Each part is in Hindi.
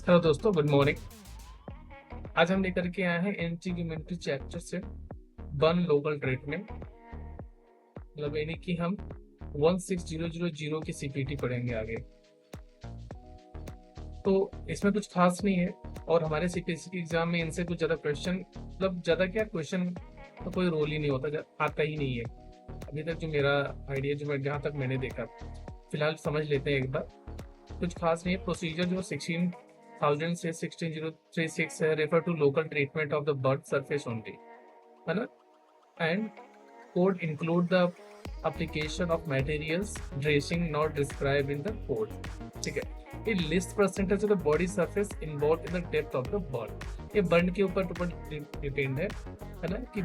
हेलो दोस्तों, गुड मॉर्निंग। आज हम लेकर के आए हैं इंटीग्यूमेंट्री चैप्टर से बर्न लोकल ट्रीटमेंट। मतलब यानी कि हम 16000 की सीपीटी पढ़ेंगे आगे। तो इसमें कुछ खास नहीं है और हमारे सीपीएससी के एग्जाम में इनसे कुछ ज़्यादा क्वेश्चन, मतलब ज़्यादा क्या क्वेश्चन तो कोई रोल ही नहीं होता, आता ही नहीं है अभी तक, जो मेरा आइडिया, जो मैं जहाँ तक मैंने देखा। फिलहाल समझ लेते हैं एक बार। कुछ खास नहीं है। प्रोसीजर जो 16,000 से 16036 है, refer to local treatment of the birth surface only, है ना। And code include the application of materials dressing not described in the code. ठीक है। ये list percentage of the body surface involve in the depth of the burn, ये बर्न के ऊपर डिपेंड है ना। कि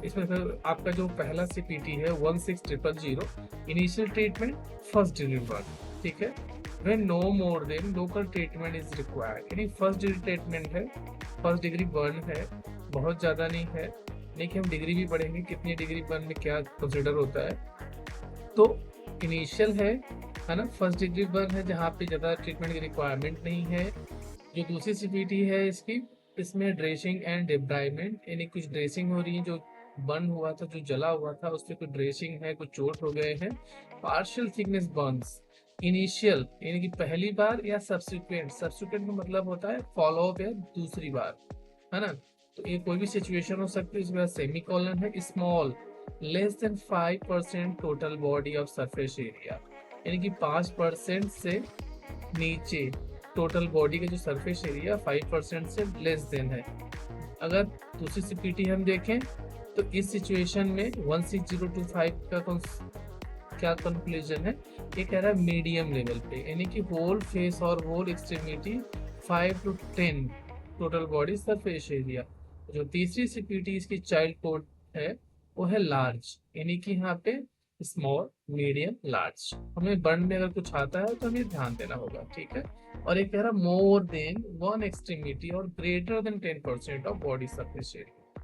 इसमें फिर आपका जो पहला सीपीटी है 16000, initial treatment first degree burn, ठीक है। when no more than local treatment is required, यानी फर्स्ट डिग्री ट्रीटमेंट है, फर्स्ट डिग्री बर्न है, बहुत ज़्यादा नहीं है। नहीं कि हम डिग्री भी पढ़ेंगे कितनी डिग्री बर्न में क्या कंसिडर होता है। तो इनिशियल है ना, फर्स्ट डिग्री बर्न है जहाँ पे ज़्यादा ट्रीटमेंट की रिक्वायरमेंट नहीं है। जो दूसरी सीपीटी है इसकी, इसमें ड्रेसिंग एंड डिब्राइमेंट, यानी कुछ ड्रेसिंग हो रही है, जो बर्न हुआ था, जो जला हुआ था, उस पर कुछ ड्रेसिंग है, कुछ चोट हो गए हैं। पार्शियल थिकनेस बर्न्स, इनिशियल यानी कि पहली बार, या सब्सिक्वेंट, सब्सिक्वेंट का मतलब होता है फॉलो अप या दूसरी बार, है ना। तो ये कोई भी सिचुएशन हो सकती है। इसके बाद सेमी कॉलन है, small, less than 5% total body of surface area, यानी कि 5% से नीचे टोटल बॉडी का जो सरफेस एरिया 5% से लेस देन है। अगर दूसरी सीपीटी हम देखें तो इस सिचुएशन में 16025 का क्या कंक्लूजन है, ये कह रहा है मीडियम लेवल पे, यानी कि होल फेस और whole extremity 5 to 10 total body surface area. जो तीसरी सीपीटी इसकी चाइल्ड कोड है वो है लार्ज, यानी कि यहाँ पे स्मॉल, मीडियम, लार्ज। हमें बर्न में अगर कुछ आता है तो हमें ध्यान देना होगा, ठीक है। और एक कह रहा मोर देन वन एक्सट्रीमिटी और greater than 10% of body surface area.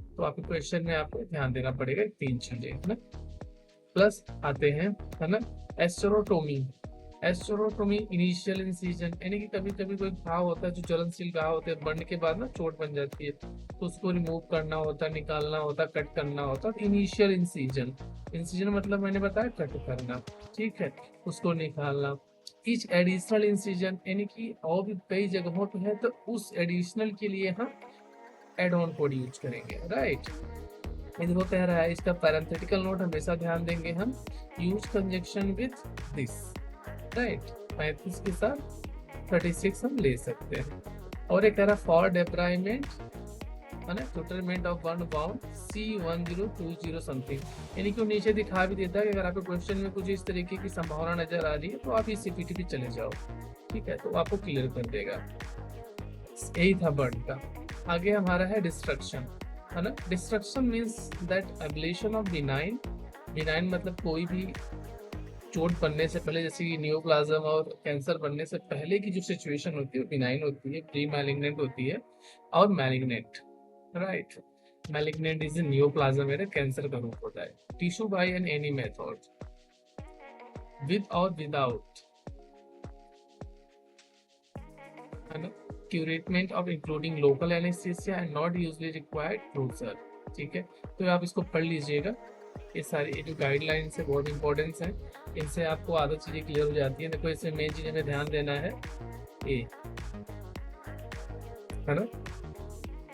तो आपके क्वेश्चन में आपको ध्यान देना पड़ेगा तीन चीजें, है ना। प्लस आते हैं, है ना, एस्टेरोटोमी। एस्टेरोटोमी इनिशियल इंसिजन, यानी कि कभी कभी कोई घाव होता है जो ज्वलनशील घाव होते हैं, बर्न के बाद ना चोट बन जाती है, तो उसको रिमूव करना होता है, निकालना होता है, कट करना होता है। इनिशियल इंसिजन, इंसिजन मतलब मैंने बताया कट करना, ठीक है, उसको निकालना। इच एडिशनल इंसिजन, यानी कि और भी कई जगहों पे है, तो उस एडिशनल के लिए हम एड ऑन कोड यूज करेंगे, राइट। इनको कह रहा है, इसका पैरेंथेटिकल नोट हमेशा ध्यान देंगे हम, use conjunction with this, right. 35 के साथ 36 हम ले सकते हैं। और एक कह रहा फॉर डेप्राइमेंट, है ना, टोटलमेंट of one bound C1020 something, यानी कि वो नीचे दिखा भी देता है कि अगर आपके क्वेश्चन में कुछ इस तरीके की संभावना नजर आ रही है तो आप इस सीपीटी पे चले जाओ, ठीक है, तो आपको क्लियर कर देगा। यही था बर्न का। आगे हमारा है डिस्ट्रक्शन, है ना। Destruction means that ablation of benign, benign मतलब कोई भी चोट बनने से पहले, जैसे कि नियोप्लाज्म और कैंसर बनने से पहले की जो सिचुएशन होती है बिनाइन होती है, प्री मैलिग्नेंट होती है, और malignant, right. Malignant is neoplasm, है, कैंसर का रूप होता है। Tissue by an any method, with और विदाउट, है ना, curettement of including local anaesthesia and not usually required closure, ठीक है। तो आप इसको पढ़ लीजिएगा, ये सारी जो गाइडलाइंस है बहुत इंपॉर्टेंस है, इनसे आपको आधी चीजें क्लियर हो जाती है। देखो इसमें मेन चीज हमें ध्यान देना है, ए, है ना,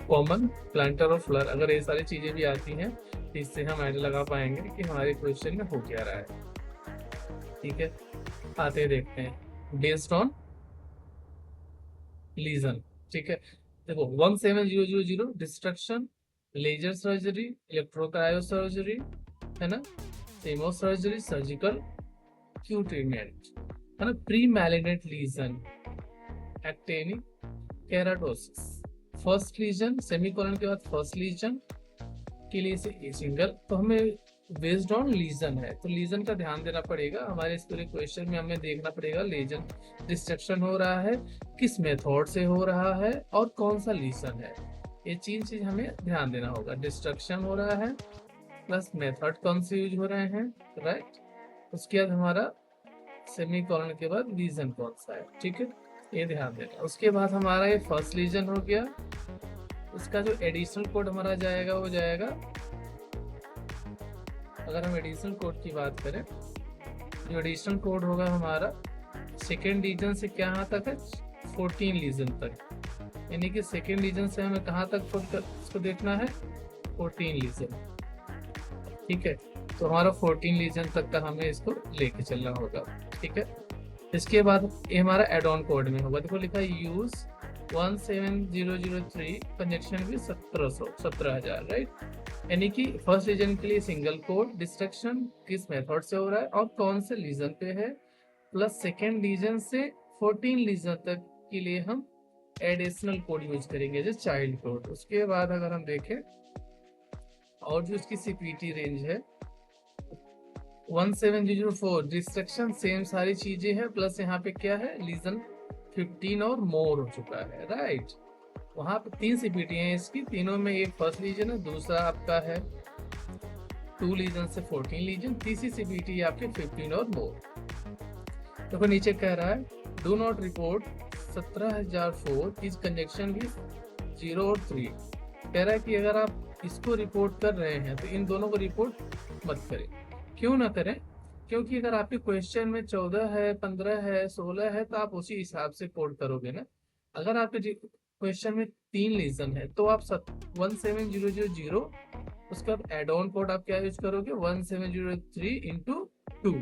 कॉमन प्लांटर और फ्लर, अगर ये सारी चीजें भी आती हैं तो इससे हम आइडिया लगा पाएंगे कि हमारे क्वेश्चन में हो क्या रहा है, ठीक है। आते देखते हैं, बेस्ड ऑन लीजन, ठीक है। देखो 17000 destruction, laser surgery, electrocryo surgery, है ना, केमो सर्जरी, सर्जिकल क्यू ट्रीटमेंट, है ना, pre malignant lesion, actinic keratosis, first lesion, semicolon के बाद फर्स्ट लीजन के लिए से सिंगल, तो हमें बेस्ड ऑन लीजन है, तो लीजन का ध्यान देना पड़ेगा। हमारे इस पूरे क्वेश्चन में हमें देखना पड़ेगा लीजन डिस्ट्रक्शन हो रहा है, किस मेथड से हो रहा है, और कौन सा लीजन है, ये तीन चीज हमें ध्यान देना होगा। डिस्ट्रक्शन हो रहा है, प्लस मेथड कौन से यूज हो रहे हैं, राइट। उसके बाद हमारा सेमी कॉलन के बाद लीजन कौन सा है, ठीक है। ये ध्यान देना। उसके बाद हमारा ये फर्स्ट लीजन हो गया। उसका जो एडिशनल कोड हमारा जाएगा वो जाएगा, अगर हम एडिशनल कोड की बात करें, जो एडिशनल कोड होगा हमारा सेकेंड रीजन से कहाँ तक है, 14 रीजन तक, यानी कि सेकेंड रीजन से हमें कहाँ तक इसको देखना है, 14 रीजन। ठीक है, तो हमारा 14 रीजन तक का हमें इसको लेके चलना होगा। ठीक है, इसके बाद ये हमारा एड ऑन कोड में होगा। देखो लिखा है यूज 17003 कंजक्शन भी 17,000, राइट। यानी कि फर्स्ट रीजन के लिए सिंगल कोड, डिस्ट्रक्शन किस मेथड से हो रहा है और कौन से रीजन पे है, प्लस सेकेंड रीजन से 14 रीजन तक के लिए हम एडिशनल कोड यूज करेंगे जो चाइल्ड कोड। उसके बाद अगर हम देखें और जो इसकी सीपीटी रेंज है 17004, डिस्ट्रक्शन सेम सारी चीजें हैं, प्लस यहाँ पे क्या है, लीजन 15 और मोर हो चुका है, राइट। वहां पे 3 सीपीटी हैं इसकी, तीनों में एक फर्स्ट लीजन है, दूसरा आपका है 2 लीजन से 14 लीजन, तीसरी सीपीटी है आपके 15 और मोर। देखो नीचे कह रहा है do not report 17,004 is conjunction with 0 और 3। कह रहा है कि अगर आप इसको रिपोर्ट कर रहे हैं तो इन दोनों को रिपोर्ट मत करें। क्यों ना करें, क्योंकि अगर आपके क्वेश्चन में 14 है, 15 है, 16 है तो आप उसी हिसाब से कोड करोगे ना। अगर आपके क्वेश्चन में 3 रीजन है तो आप 17000 उसका एड ऑन कोड आप क्या यूज करोगे, 1703 इंटू 2,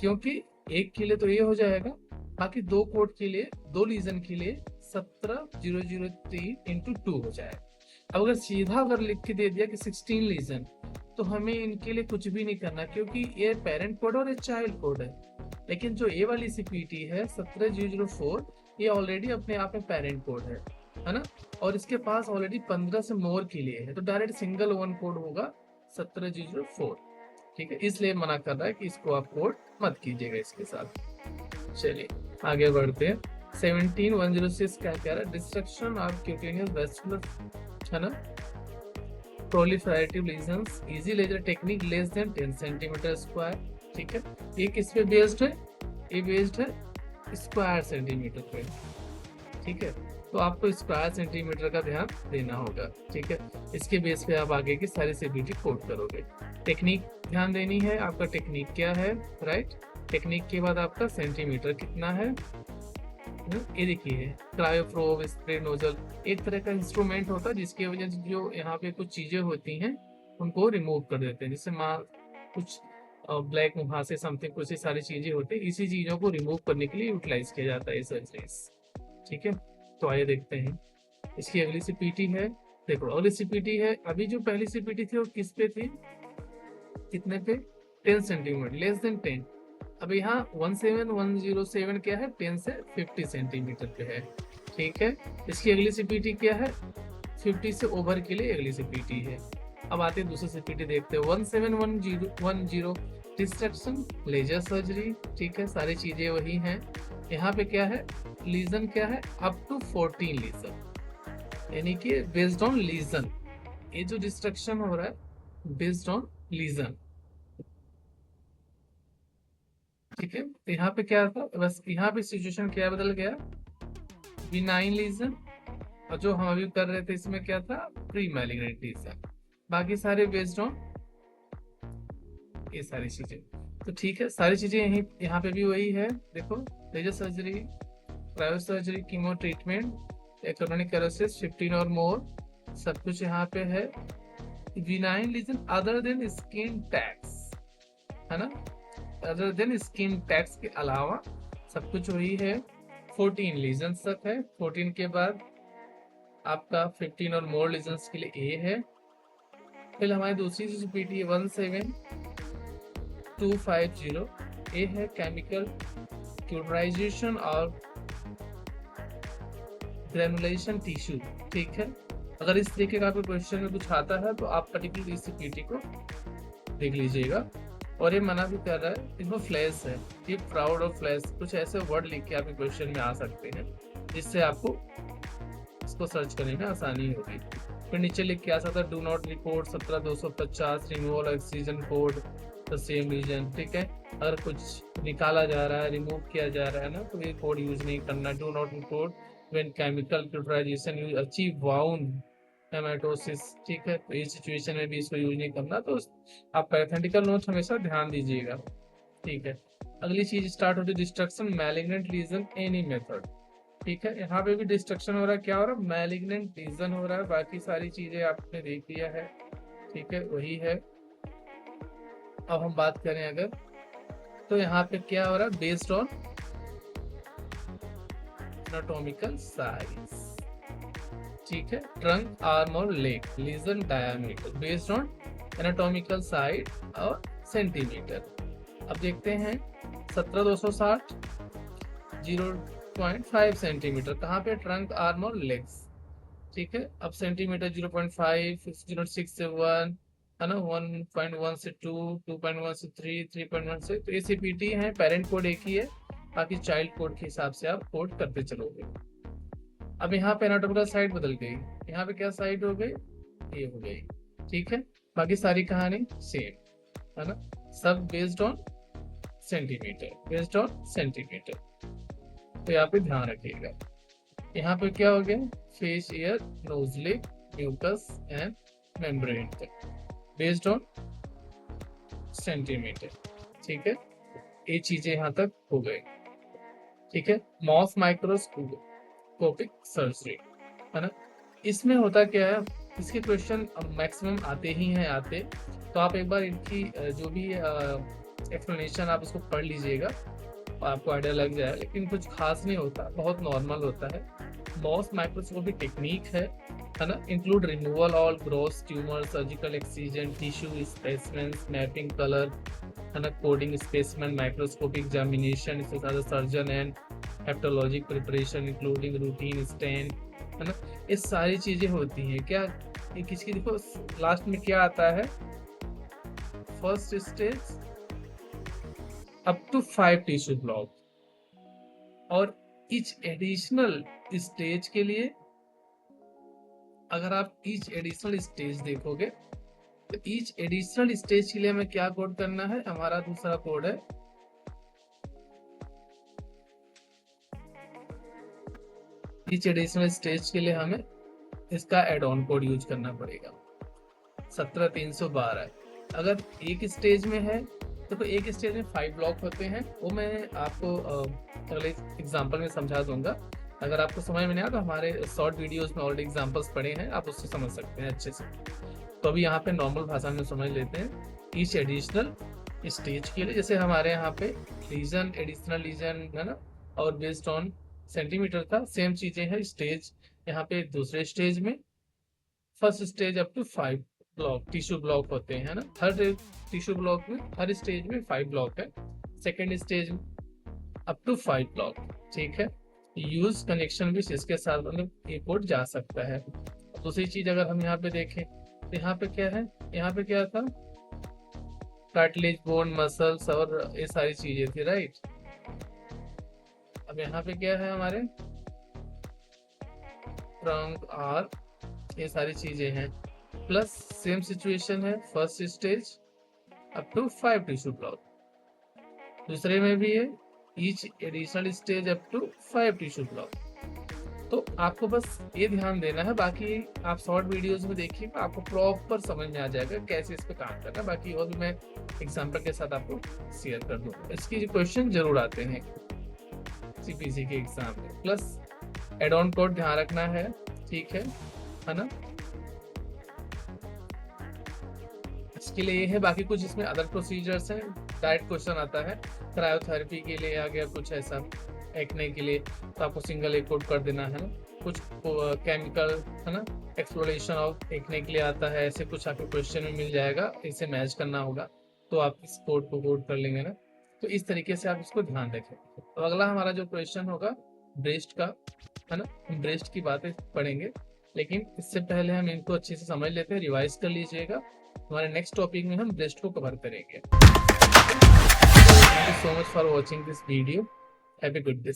क्योंकि एक के लिए तो ये हो जाएगा, बाकी 2 कोड के लिए, 2 रीजन के लिए 17003 इंटू 2 हो जाएगा। अब अगर सीधा अगर लिख के दे दिया कि 16 रीजन, तो हमें इनके लिए कुछ भी नहीं करना, क्योंकि ये पेरेंट कोड और ये चाइल्ड कोड है। लेकिन जो ए वाली सीपीटी है 17004, ये ऑलरेडी अपने आप में पेरेंट कोड है ना, और इसके पास ऑलरेडी 15 से मोर के लिए है, तो डायरेक्ट सिंगल वन कोड होगा 17004। ठीक है, इसलिए मना कर रहा है कि इसको आप कोड मत कीजिएगा इसके साथ। चलिए आगे बढ़ते हैं। 17106 क्या कह रहा है, डिस्ट्रक्शन ऑफ क्यूटेनियस वेस्कुलर, है ना, proliferative lesions, easy laser technique less than 10 centimetre square. ठीक है, ये किस पे बेस्ड है, ये बेस्ड है स्क्वायर सेंटीमीटर पे। ठीक है, तो आपको स्क्वायर सेंटीमीटर का ध्यान देना होगा। ठीक है, इसके बेस पे आप आगे की सारी सीबीटी कोड करोगे। टेक्निक ध्यान देनी है, आपका टेक्निक क्या है, राइट। टेक्निक के बाद आपका सेंटीमीटर कितना है, ये देखिए क्रायोप्रोब, स्प्रे नोजल, एक तरह का इंस्ट्रूमेंट होता है जिसकी वजह से जो यहाँ पे कुछ चीजें होती हैं उनको रिमूव कर देते हैं, जैसे कुछ ब्लैक मुहासे समथिंग, कुछ सारी चीजें होती है, इसी चीजों को रिमूव करने के लिए यूटिलाइज किया जाता है सर्जरीज। ठीक है, तो आइए देखते हैं इसकी अगली सीपीटी है। देखो अगली सीपीटी है, अभी जो पहली सीपीटी थी वो किस पे थी, कितने पे, 10 सेंटीमीटर लेस देन 10। अब यहाँ 17107 क्या है, 10 से 50 सेंटीमीटर पे है। ठीक है, इसकी अगली सीपीटी क्या है, 50 से ओवर के लिए अगली सीपीटी है। अब आते हैं दूसरी सीपीटी देखते हैं, 17110 डिस्ट्रक्शन लेजर सर्जरी। ठीक है, सारी चीजें वही हैं। यहाँ पे क्या है, लीजन क्या है, अप टू 14 लीजन, यानी कि बेस्ड ऑन लीजन, ये जो डिस्ट्रक्शन हो रहा है बेस्ड ऑन लीजन। ठीक है, तो यहाँ पे क्या था, बस यहाँ पे सिचुएशन क्या बदल गया, बिनाइन लीजन, और जो हम अभी कर रहे थे इसमें क्या था, प्री मैलिग्नेंट लीजन, बाकी सारे बेस्ड ऑन ये सारी चीजें। तो ठीक है, सारी चीजें यही यहाँ पे भी वही है। देखो laser surgery, cryo surgery, chemo treatment, actinic keratosis 15 और मोर, सब कुछ यहाँ पे है। Benign lesion other than skin tags, है ना, अदर देन स्किन टैग्स के अलावा सब कुछ वही है। 14 लीजन तक है, 14 के बाद आपका 15 और मोर लीजन के लिए ए है। फिर हमारी दूसरी सीपीटी 17250 ए है, केमिकल क्यूटराइजेशन और ग्रेनुलेशन टिश्यू। ठीक है, अगर इस तरीके का कोई क्वेश्चन में कुछ आता है तो आप पर्टिकुलर इस सीपीटी को देख लीजिएगा। और ये मना भी कर रहा है, इसमें फ्लैश है, ये प्राउड और फ्लैश, कुछ ऐसे वर्ड लिख के आपके क्वेश्चन में आ सकते हैं जिससे आपको इसको सर्च करने में आसानी होगी। फिर नीचे लिख के आ सकता है do not report 17250 removal oxygen code, the same reason, ठीक है। अगर कुछ निकाला जा रहा है, रिमूव किया जा रहा है ना, तो ये कोड यूज नहीं करना। Do not code when chemical neutralization use achieve bound haemostasis, ठीक है। तो इस सिचुएशन में भी इसको यूज नहीं करना। तो आप पैराथेटिकल नोट हमेशा ध्यान दीजिएगा, ठीक है। अगली चीज स्टार्ट होती है destruction malignant lesion any method, ठीक है। यहाँ पे भी डिस्ट्रक्शन हो रहा है, क्या हो रहा है, मैलिग्नेंट लीजन हो रहा है। बाकी सारी चीजें आपने देख लिया है, ठीक है, वही है। अब हम बात करें अगर, तो यहाँ पे क्या हो रहा है, बेस्ड ऑन एनाटॉमिकल साइज, ठीक है। ट्रंक, आर्म और leg, lesion diameter based on anatomical side और सेंटीमीटर। अब देखते हैं 17260 0.5 सेंटीमीटर, कहाँ पे, ट्रंक, आर्म और लेग्स, ठीक है। अब सेंटीमीटर 0.5, 0.6 से 1 है ना, 1.1 से 2, 2.1 से 3, 3.1 से, तो ACPT है, पेरेंट कोड एक ही है, बाकी चाइल्ड कोड के हिसाब से आप कोड करते चलोगे। अब यहाँ पे एनाटॉमिकल साइड बदल गई, यहाँ पे क्या साइड हो गई, ये हो गई, ठीक है। बाकी सारी कहानी सेम है ना, सब based on centimetre, based on centimetre. तो यहाँ पे ध्यान रखिएगा। यहाँ पे क्या हो गया, face, ear, nose, lip, mucous and membrane based on centimetre, ठीक है। ये चीजें यहाँ तक हो गई, ठीक है। मॉस माइक्रोस्कोपिक सर्जरी है ना, इसमें होता क्या है, इसके क्वेश्चन मैक्सिमम आते ही हैं आते, तो आप एक बार इनकी जो भी एक्सप्लेनेशन आप उसको पढ़ लीजिएगा, आपको आइडिया लग जाए। लेकिन कुछ खास नहीं होता, बहुत नॉर्मल होता है। मॉस माइक्रोस्कोपी टेक्निक है ना, include removal all gross tumour, surgical excision, tissue specimens, mapping colour है ना, कोडिंग स्पेसिमेन, माइक्रोस्कोपिक एग्जामिनेशन, इसके साथ surgeon and histologic preparation including routine stain है ना, ये सारी चीजें होती हैं। क्या ये किसकी, देखो लास्ट में क्या आता है, first stage up to 5 tissue block, और ईच एडिशनल स्टेज के लिए, अगर आप ईच एडिशनल स्टेज देखोगे तो ईच एडिशनल स्टेज के लिए हमें क्या कोड करना है, हमारा दूसरा कोड है ईच एडिशनल स्टेज के लिए हमें इसका एड ऑन कोड यूज करना पड़ेगा 17312। अगर एक स्टेज में है तो एक स्टेज में 5 ब्लॉक होते हैं, वो मैं आपको अगले एग्जांपल में समझा दूंगा। अगर आपको समझ में नहीं आया तो हमारे शॉर्ट वीडियोस में ऑलरेडी एग्जांपल्स पड़े हैं, आप उससे समझ सकते हैं अच्छे से। तो अभी यहाँ पे नॉर्मल भाषा में समझ लेते हैं। ईच एडिशनल स्टेज के लिए, जैसे हमारे यहाँ पे लीजन, एडिशनल लीजन है ना, और बेस्ड ऑन सेंटीमीटर था, सेम चीजें हैं। स्टेज यहाँ पे दूसरे स्टेज में, first stage up to 5 block tissue block होते हैं ना, हर टिश्यू ब्लॉक में, हर स्टेज में 5 ब्लॉक है। Second stage up to 5 block, ठीक है। यूज कनेक्शन भी इसके साथ मतलब ये कोड जा सकता है। दूसरी चीज अगर हम यहाँ पे देखें तो यहाँ पे क्या है, यहाँ पे क्या था, कार्टिलेज, बोन, मसल्स और ये सारी चीजें थी, राइट। अब यहाँ पे क्या है, हमारे ट्रंक, आर, ये सारी चीजें हैं, प्लस सेम सिचुएशन है, first stage up to 5 tissue block, दूसरे में भी है each additional stage up to 5 tissue block. तो आपको बस ये ध्यान देना है, बाकी आप शॉर्ट वीडियोस में देखिए, आपको प्रॉपर समझ में आ जाएगा कैसे इस पे काम करना है। बाकी और भी मैं एग्जांपल के साथ आपको शेयर कर दूंगा। इसकी क्वेश्चन जरूर आते हैं CPC के एग्जाम में, प्लस एड ऑन कोड ध्यान रखना है, ठीक है ना। इसके लिए ये है, बाकी कुछ इसमें अदर प्रोसीजर्स हैं। डायरेक्ट क्वेश्चन आता है क्रायोथेरेपी के लिए आ गया कुछ ऐसा, एक्ने के लिए तो आपको सिंगल एक कोड कर देना है ना। कुछ केमिकल है ना, एक्सप्लोरेशन ऑफ एक्ने के लिए आता है, ऐसे कुछ आपको क्वेश्चन में मिल जाएगा, इसे मैच करना होगा तो आप इस कोड को कोड कर लेंगे ना। तो इस तरीके से आप इसको ध्यान रखें। तो अगला हमारा जो क्वेश्चन होगा ब्रेस्ट का है ना, हम ब्रेस्ट की बातें पढ़ेंगे, लेकिन इससे पहले हम इनको अच्छे से समझ लेते हैं, रिवाइज कर लीजिएगा। हमारे नेक्स्ट टॉपिक में हम ब्रेस्ट को कवर करेंगे। Thank you so much for watching this video. Have a good day.